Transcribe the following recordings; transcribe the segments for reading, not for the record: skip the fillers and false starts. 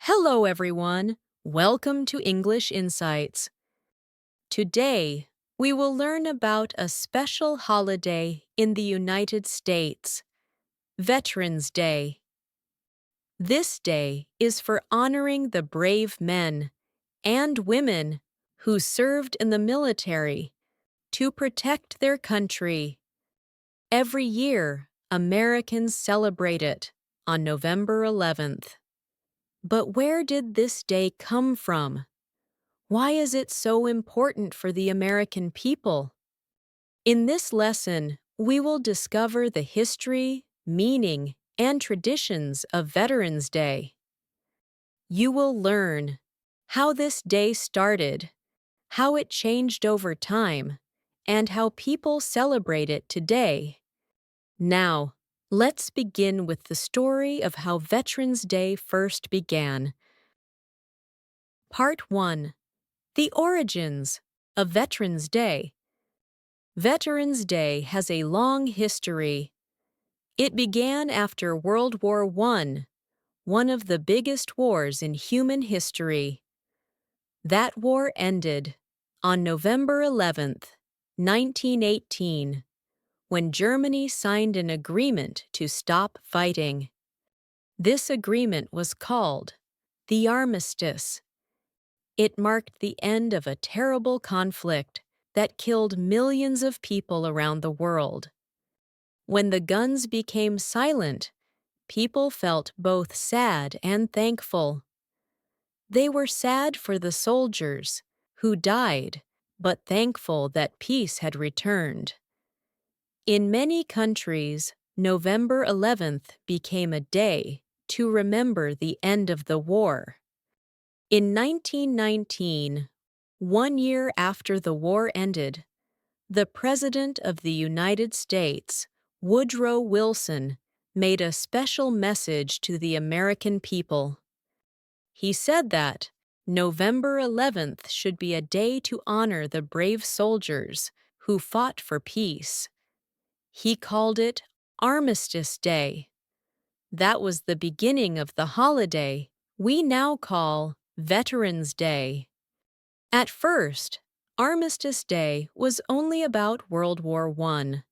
Hello, everyone. Welcome to English Insights. Today, we will learn about a special holiday in the United States, Veterans Day. This day is for honoring the brave men and women who served in the military to protect their country. Every year, Americans celebrate it on November 11th. But where did this day come from? Why is it so important for the American people? In this lesson, we will discover the history, meaning, and traditions of Veterans Day. You will learn how this day started, how it changed over time, and how people celebrate it today. Now, let's begin with the story of how Veterans Day first began. Part 1. The origins of Veterans Day. Veterans Day has a long history. It began after World War I, one of the biggest wars in human history. That war ended on November 11th, 1918, when Germany signed an agreement to stop fighting. This agreement was called the Armistice. It marked the end of a terrible conflict that killed millions of people around the world. When the guns became silent, people felt both sad and thankful. They were sad for the soldiers who died, but thankful that peace had returned. In many countries, November 11th became a day to remember the end of the war. In 1919, 1 year after the war ended, the President of the United States, Woodrow Wilson, made a special message to the American people. He said that November 11th should be a day to honor the brave soldiers who fought for peace. He called it Armistice Day. That was the beginning of the holiday we now call Veterans Day. At first, Armistice Day was only about World War I.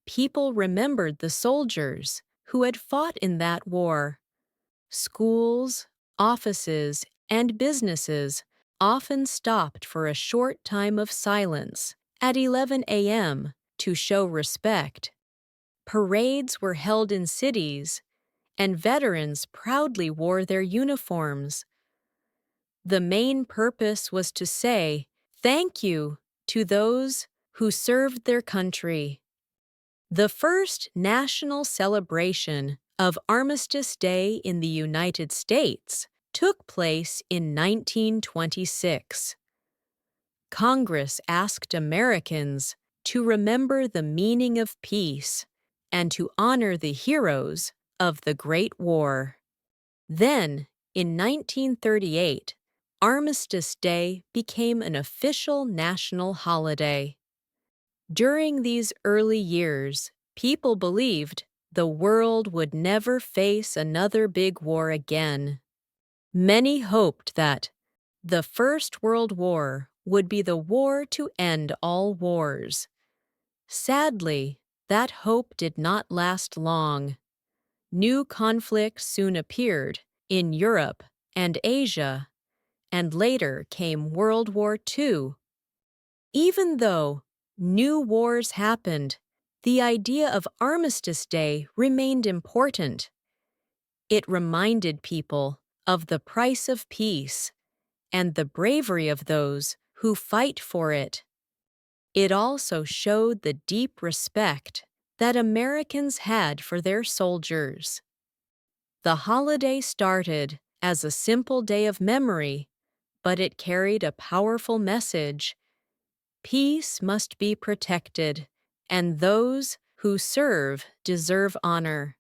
People remembered the soldiers who had fought in that war. Schools, offices, and businesses often stopped for a short time of silence at 11 a.m. to show respect. Parades were held in cities, and veterans proudly wore their uniforms. The main purpose was to say thank you to those who served their country. The first national celebration of Armistice Day in the United States took place in 1926. Congress asked Americans to remember the meaning of peace and to honor the heroes of the Great War. Then, in 1938, Armistice Day became an official national holiday. During these early years, people believed the world would never face another big war again. Many hoped that the First World War would be the war to end all wars. Sadly, that hope did not last long. New conflicts soon appeared in Europe and Asia, and later came World War II. Even though new wars happened, the idea of Armistice Day remained important. It reminded people of the price of peace and the bravery of those who fight for it. It also showed the deep respect that Americans had for their soldiers. The holiday started as a simple day of memory, but it carried a powerful message. Peace must be protected, and those who serve deserve honor.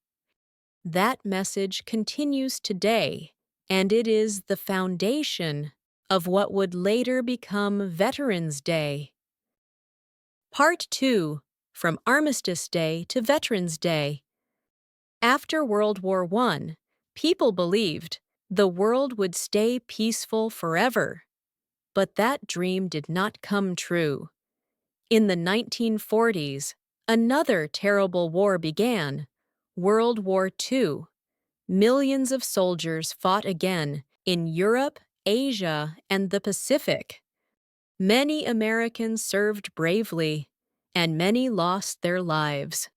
That message continues today, and it is the foundation of what would later become Veterans Day. Part 2. From Armistice Day to Veterans Day. After World War I, people believed The world would stay peaceful forever. But that dream did not come true. In the 1940s, another terrible war began, World War II. Millions of soldiers fought again in Europe, Asia, and the Pacific. Many Americans served bravely, and many lost their lives.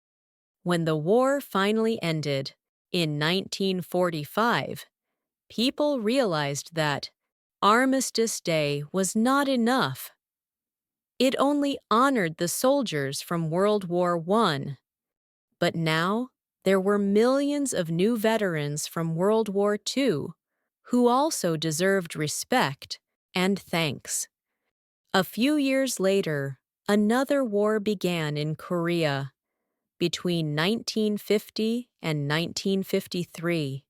When the war finally ended, in 1945, people realized that Armistice Day was not enough. It only honored the soldiers from World War I. But now, there were millions of new veterans from World War II who also deserved respect and thanks. A few years later, another war began in Korea between 1950 and 1953.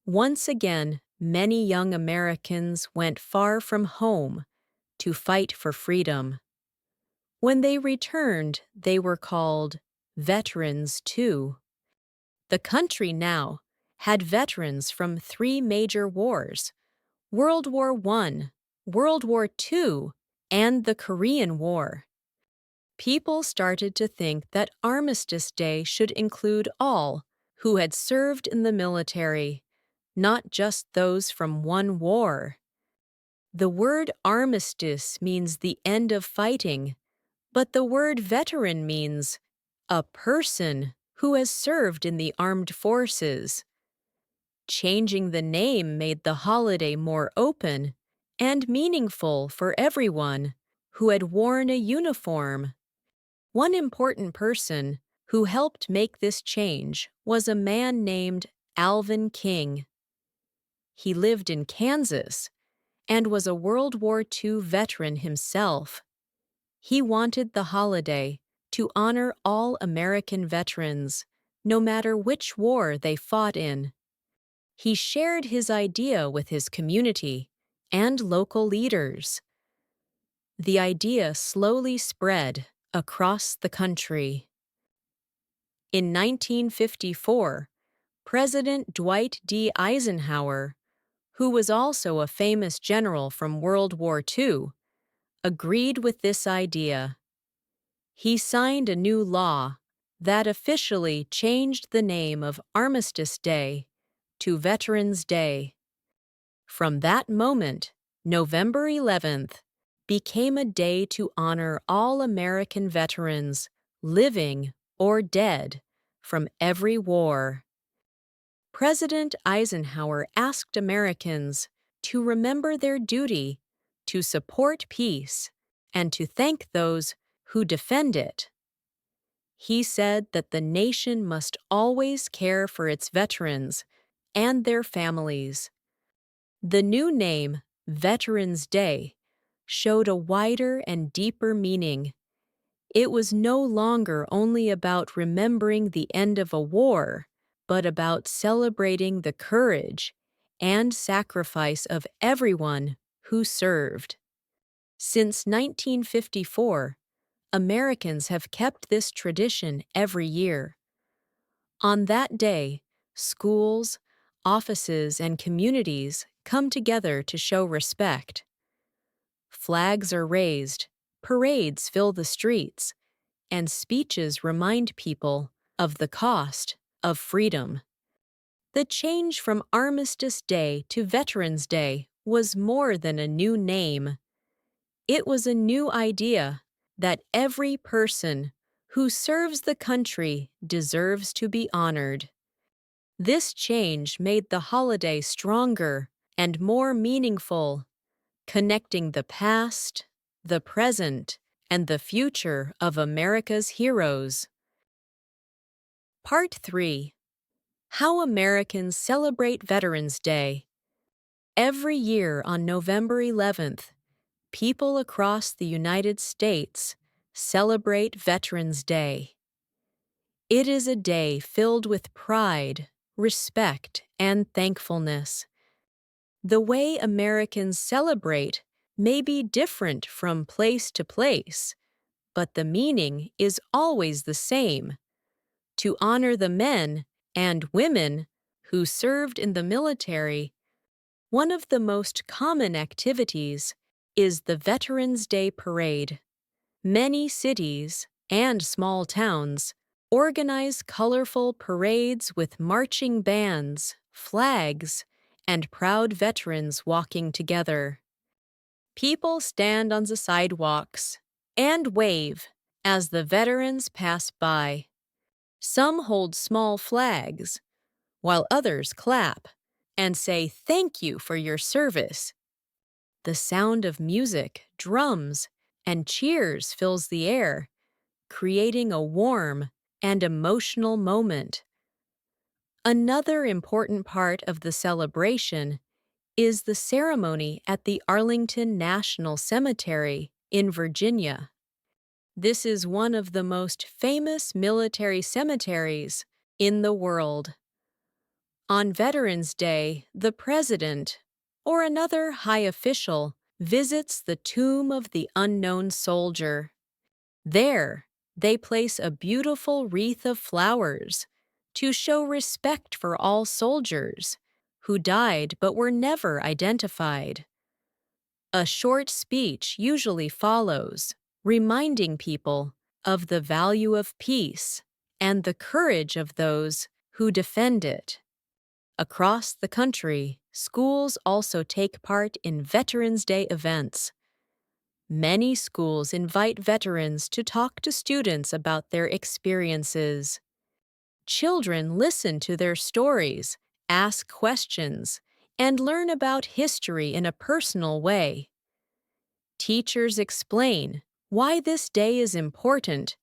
Once again, many young Americans went far from home to fight for freedom. When they returned, they were called veterans too. The country now had veterans from 3 major wars: World War I, World War II, and the Korean War. People started to think that Armistice Day should include all who had served in the military, not just those from one war. The word armistice means the end of fighting, but the word veteran means a person who has served in the armed forces. Changing the name made the holiday more open and meaningful for everyone who had worn a uniform. One important person who helped make this change was a man named Alvin King. He lived in Kansas and was a World War II veteran himself. He wanted the holiday to honor all American veterans, no matter which war they fought in. He shared his idea with his community and local leaders. The idea slowly spread across the country. In 1954, President Dwight D. Eisenhower, who was also a famous general from World War II, agreed with this idea. He signed a new law that officially changed the name of Armistice Day to Veterans Day. From that moment, November 11th became a day to honor all American veterans, living or dead, from every war. President Eisenhower asked Americans to remember their duty to support peace and to thank those who defend it. He said that the nation must always care for its veterans and their families. The new name, Veterans Day, showed a wider and deeper meaning. It was no longer only about remembering the end of a war, but about celebrating the courage and sacrifice of everyone who served. Since 1954, Americans have kept this tradition every year. On that day, schools, offices, and communities come together to show respect. Flags are raised, parades fill the streets, and speeches remind people of the cost of freedom. The change from Armistice Day to Veterans Day was more than a new name. It was a new idea that every person who serves the country deserves to be honored. This change made the holiday stronger and more meaningful, connecting the past, the present, and the future of America's heroes. Part 3. How Americans Celebrate Veterans Day. Every year on November 11th, people across the United States celebrate Veterans Day. It is a day filled with pride, respect, and thankfulness. The way Americans celebrate may be different from place to place, but the meaning is always the same: to honor the men and women who served in the military One of the most common activities is the Veterans Day Parade. Many cities and small towns organize colorful parades with marching bands, flags, and proud veterans walking together. People stand on the sidewalks and wave as the veterans pass by. Some hold small flags, while others clap and say thank you for your service. The sound of music, drums, and cheers fills the air, creating a warm and emotional moment. Another important part of the celebration is the ceremony at the Arlington National Cemetery in Virginia. This is one of the most famous military cemeteries in the world. On Veterans Day, the president or another high official visits the tomb of the unknown soldier. There, they place a beautiful wreath of flowers to show respect for all soldiers who died but were never identified. A short speech usually follows, reminding people of the value of peace and the courage of those who defend it. Across the country, schools also take part in Veterans Day events. Many schools invite veterans to talk to students about their experiences. Children listen to their stories, ask questions, and learn about history in a personal way. Teachers explain why this day is important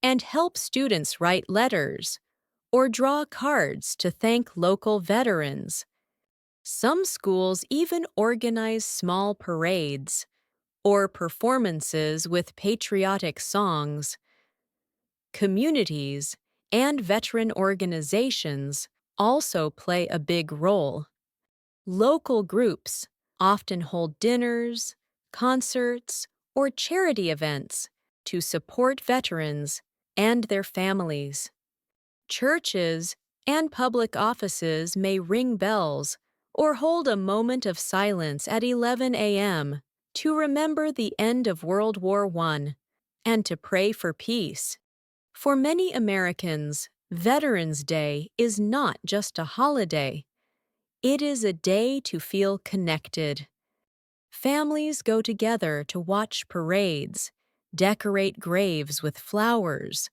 and help students write letters or draw cards to thank local veterans. Some schools even organize small parades or performances with patriotic songs. Communities and veteran organizations also play a big role. Local groups often hold dinners, concerts, or charity events to support veterans and their families. Churches and public offices may ring bells or hold a moment of silence at 11 a.m. to remember the end of World War I and to pray for peace. For many Americans, Veterans Day is not just a holiday. It is a day to feel connected. Families go together to watch parades, decorate graves with flowers,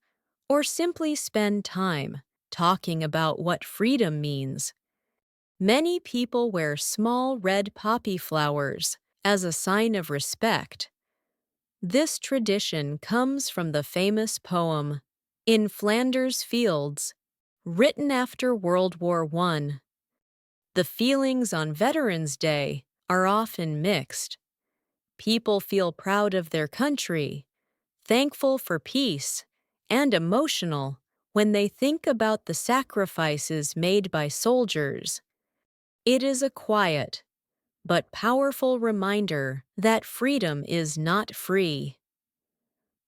or simply spend time talking about what freedom means. Many people wear small red poppy flowers as a sign of respect. This tradition comes from the famous poem, "In Flanders Fields," written after World War I. The feelings on Veterans Day are often mixed. People feel proud of their country, thankful for peace, and emotional when they think about the sacrifices made by soldiers. It is a quiet but powerful reminder that freedom is not free.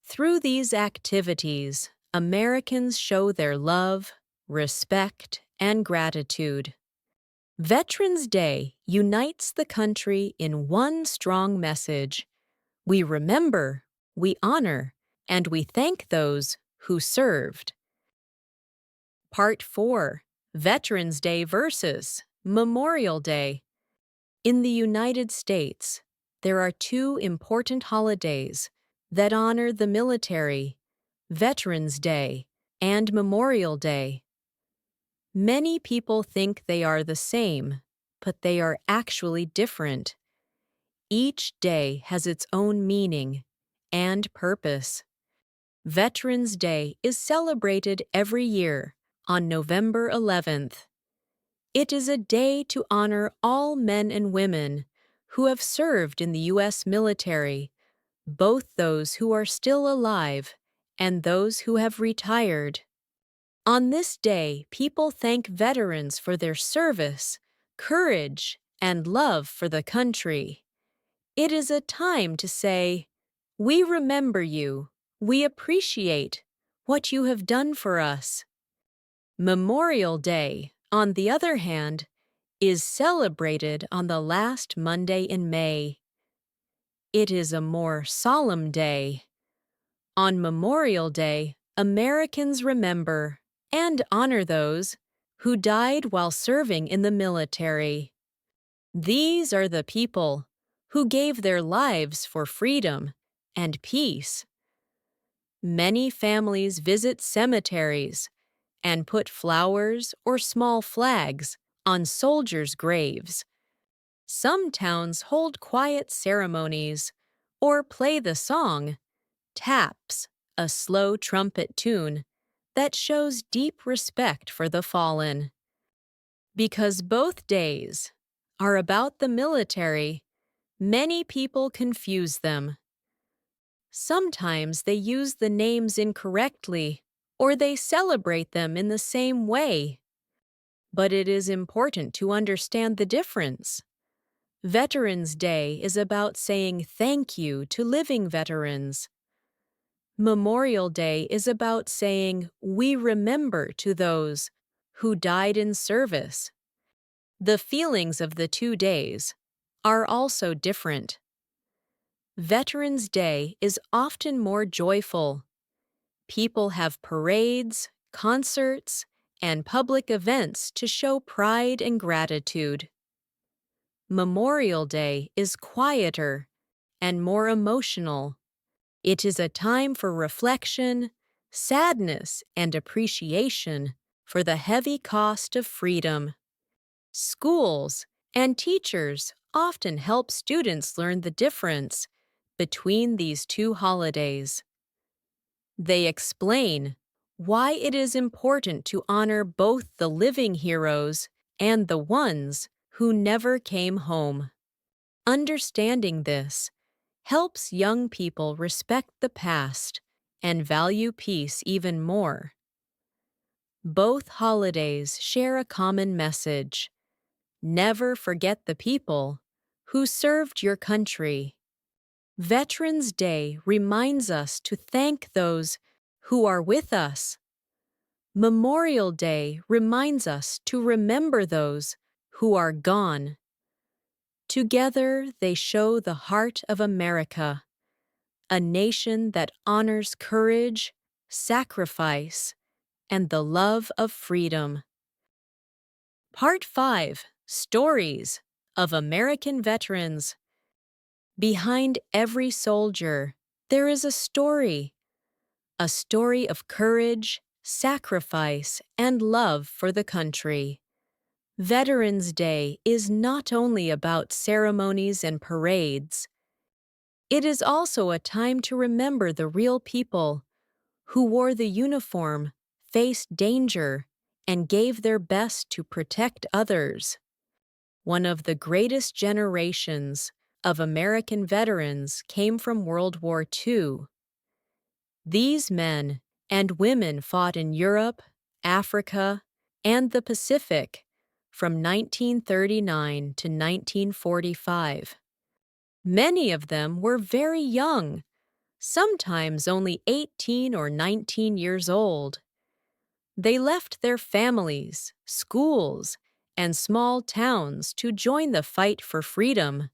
Through these activities, Americans show their love, respect, and gratitude. Veterans Day unites the country in one strong message. We remember, we honor, and we thank those who served. Part 4. Veterans Day versus Memorial Day. In the United States, there are two important holidays that honor the military: Veterans Day and Memorial Day. Many people think they are the same, but they are actually different. Each day has its own meaning and purpose. Veterans Day is celebrated every year on November 11th. It is a day to honor all men and women who have served in the U.S. military, both those who are still alive and those who have retired. On this day, people thank veterans for their service, courage, and love for the country. It is a time to say, "We remember you. We appreciate what you have done for us." Memorial Day, on the other hand, is celebrated on the last Monday in May. It is a more solemn day. On Memorial Day, Americans remember and honor those who died while serving in the military. These are the people who gave their lives for freedom and peace. Many families visit cemeteries and put flowers or small flags on soldiers' graves. Some towns hold quiet ceremonies or play the song, Taps, a slow trumpet tune that shows deep respect for the fallen. Because both days are about the military, many people confuse them. Sometimes they use the names incorrectly, or they celebrate them in the same way. But it is important to understand the difference. Veterans Day is about saying thank you to living veterans. Memorial Day is about saying we remember to those who died in service. The feelings of the 2 days are also different. Veterans Day is often more joyful. People have parades, concerts, and public events to show pride and gratitude. Memorial Day is quieter and more emotional. It is a time for reflection, sadness, and appreciation for the heavy cost of freedom. Schools and teachers often help students learn the difference between these two holidays. They explain why it is important to honor both the living heroes and the ones who never came home. Understanding this helps young people respect the past and value peace even more. Both holidays share a common message. Never forget the people who served your country. Veterans Day reminds us to thank those who are with us. Memorial Day reminds us to remember those who are gone. Together, they show the heart of America, a nation that honors courage, sacrifice, and the love of freedom. Part 5: Stories of American Veterans. Behind every soldier, there is a story of courage, sacrifice, and love for the country. Veterans Day is not only about ceremonies and parades. It is also a time to remember the real people who wore the uniform, faced danger, and gave their best to protect others. One of the greatest generations of American veterans came from World War II. These men and women fought in Europe, Africa, and the Pacific from 1939 to 1945. Many of them were very young, sometimes only 18 or 19 years old. They left their families, schools, and small towns to join the fight for freedom.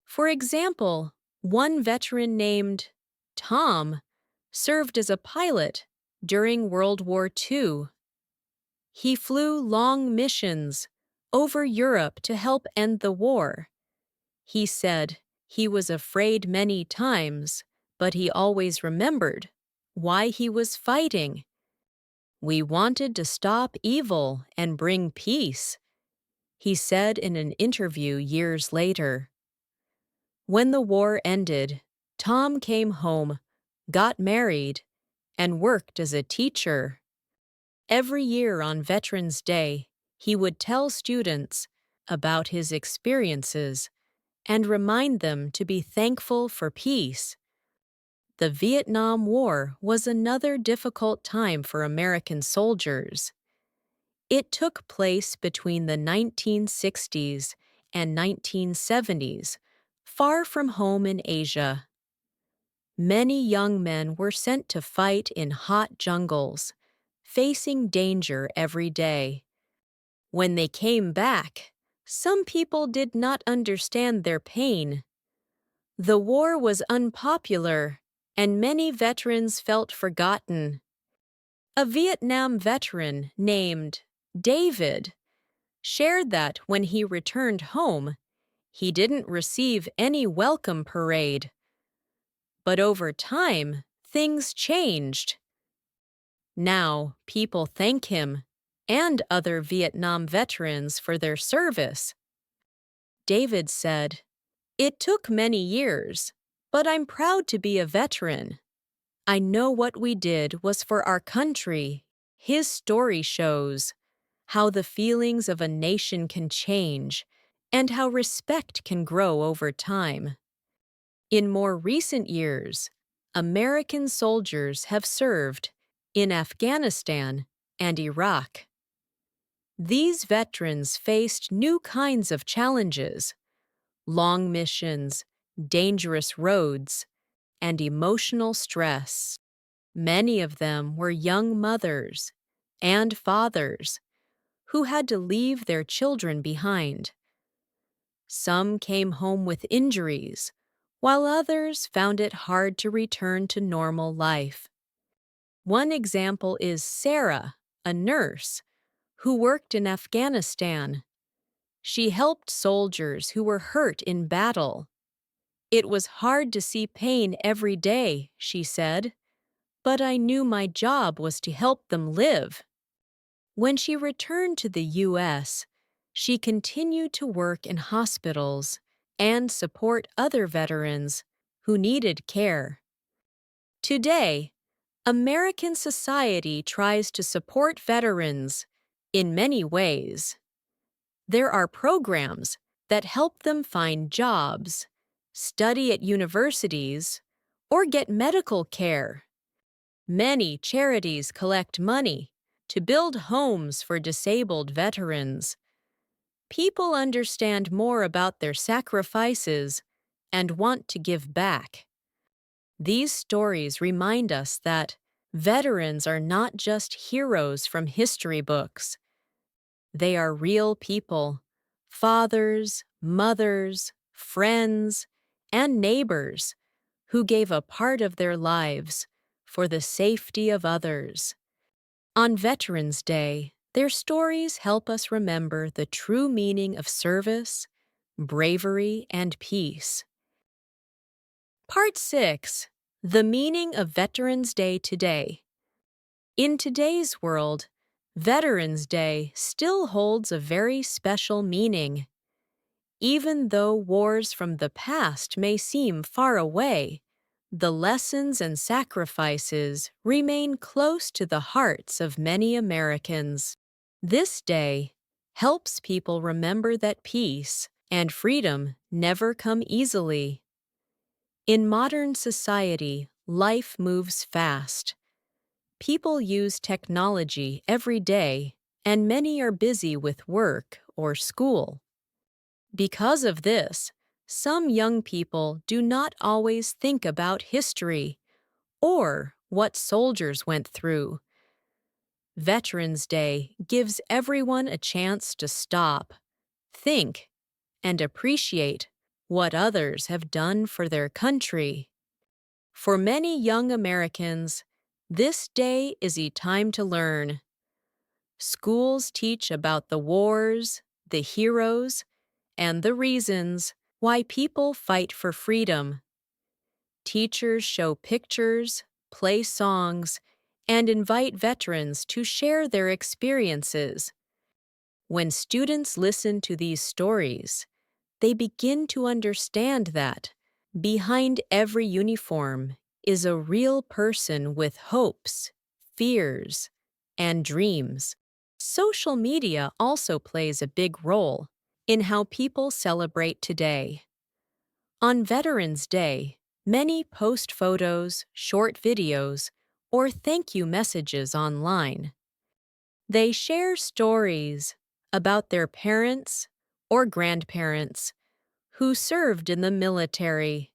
For example, one veteran named Tom served as a pilot during World War II. He flew long missions over Europe to help end the war. He said he was afraid many times, but he always remembered why he was fighting. "We wanted to stop evil and bring peace," he said in an interview years later. When the war ended, Tom came home, got married, and worked as a teacher. Every year on Veterans Day, he would tell students about his experiences and remind them to be thankful for peace. The Vietnam War was another difficult time for American soldiers. It took place between the 1960s and 1970s, far from home in Asia. Many young men were sent to fight in hot jungles, facing danger every day. When they came back, some people did not understand their pain. The war was unpopular, and many veterans felt forgotten. A Vietnam veteran named David shared that when he returned home, he didn't receive any welcome parade. But over time, things changed. Now, people thank him and other Vietnam veterans for their service. David said, "It took many years, but I'm proud to be a veteran. I know what we did was for our country." His story shows how the feelings of a nation can change and how respect can grow over time. In more recent years, American soldiers have served in Afghanistan and Iraq. These veterans faced new kinds of challenges: long missions, dangerous roads, and emotional stress. Many of them were young mothers and fathers who had to leave their children behind. Some came home with injuries, while others found it hard to return to normal life. One example is Sarah, a nurse, who worked in Afghanistan. She helped soldiers who were hurt in battle. "It was hard to see pain every day," she said, "but I knew my job was to help them live." When she returned to the U.S., she continued to work in hospitals and support other veterans who needed care. Today, American society tries to support veterans in many ways. There are programs that help them find jobs, study at universities, or get medical care. Many charities collect money to build homes for disabled veterans. People understand more about their sacrifices and want to give back. These stories remind us that veterans are not just heroes from history books. They are real people: fathers, mothers, friends, and neighbors who gave a part of their lives for the safety of others. On Veterans Day, their stories help us remember the true meaning of service, bravery, and peace. Part 6. The Meaning of Veterans Day Today. In today's world, Veterans Day still holds a very special meaning. Even though wars from the past may seem far away, the lessons and sacrifices remain close to the hearts of many Americans. This day helps people remember that peace and freedom never come easily. In modern society, life moves fast. People use technology every day, and many are busy with work or school. Because of this, some young people do not always think about history or what soldiers went through. Veterans Day gives everyone a chance to stop, think, and appreciate what others have done for their country. For many young Americans, this day is a time to learn. Schools teach about the wars, the heroes, and the reasons why people fight for freedom. Teachers show pictures, play songs, and invite veterans to share their experiences. When students listen to these stories, they begin to understand that behind every uniform is a real person with hopes, fears, and dreams. Social media also plays a big role in how people celebrate today. On Veterans Day, many post photos, short videos, or thank you messages online. They share stories about their parents or grandparents who served in the military.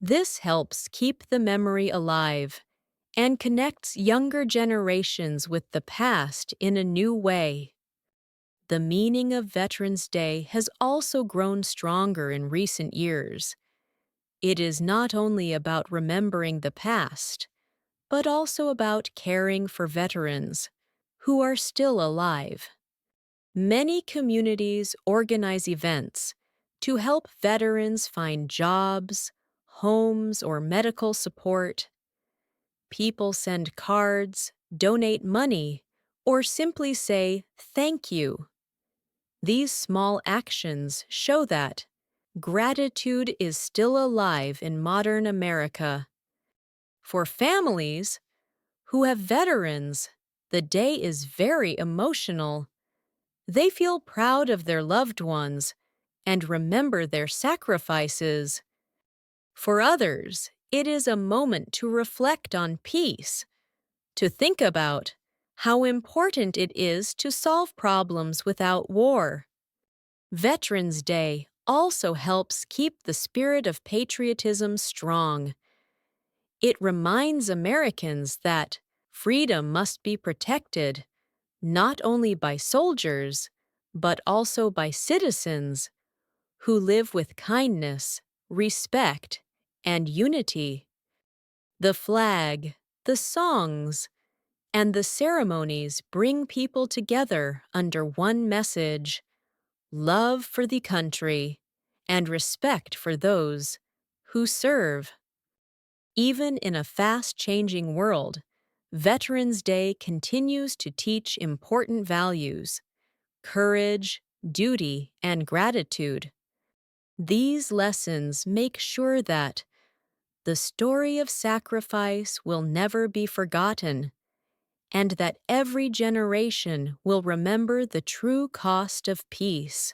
This helps keep the memory alive and connects younger generations with the past in a new way. The meaning of Veterans Day has also grown stronger in recent years. It is not only about remembering the past, but also about caring for veterans who are still alive. Many communities organize events to help veterans find jobs, homes, or medical support. People send cards, donate money, or simply say thank you. These small actions show that gratitude is still alive in modern America. For families who have veterans, the day is very emotional. They feel proud of their loved ones and remember their sacrifices. For others, it is a moment to reflect on peace, to think about how important it is to solve problems without war. Veterans Day also helps keep the spirit of patriotism strong. It reminds Americans that freedom must be protected, not only by soldiers, but also by citizens who live with kindness, respect, and unity. The flag, the songs, and the ceremonies bring people together under one message: love for the country and respect for those who serve. Even in a fast-changing world, Veterans Day continues to teach important values: courage, duty, and gratitude. These lessons make sure that the story of sacrifice will never be forgotten, and that every generation will remember the true cost of peace.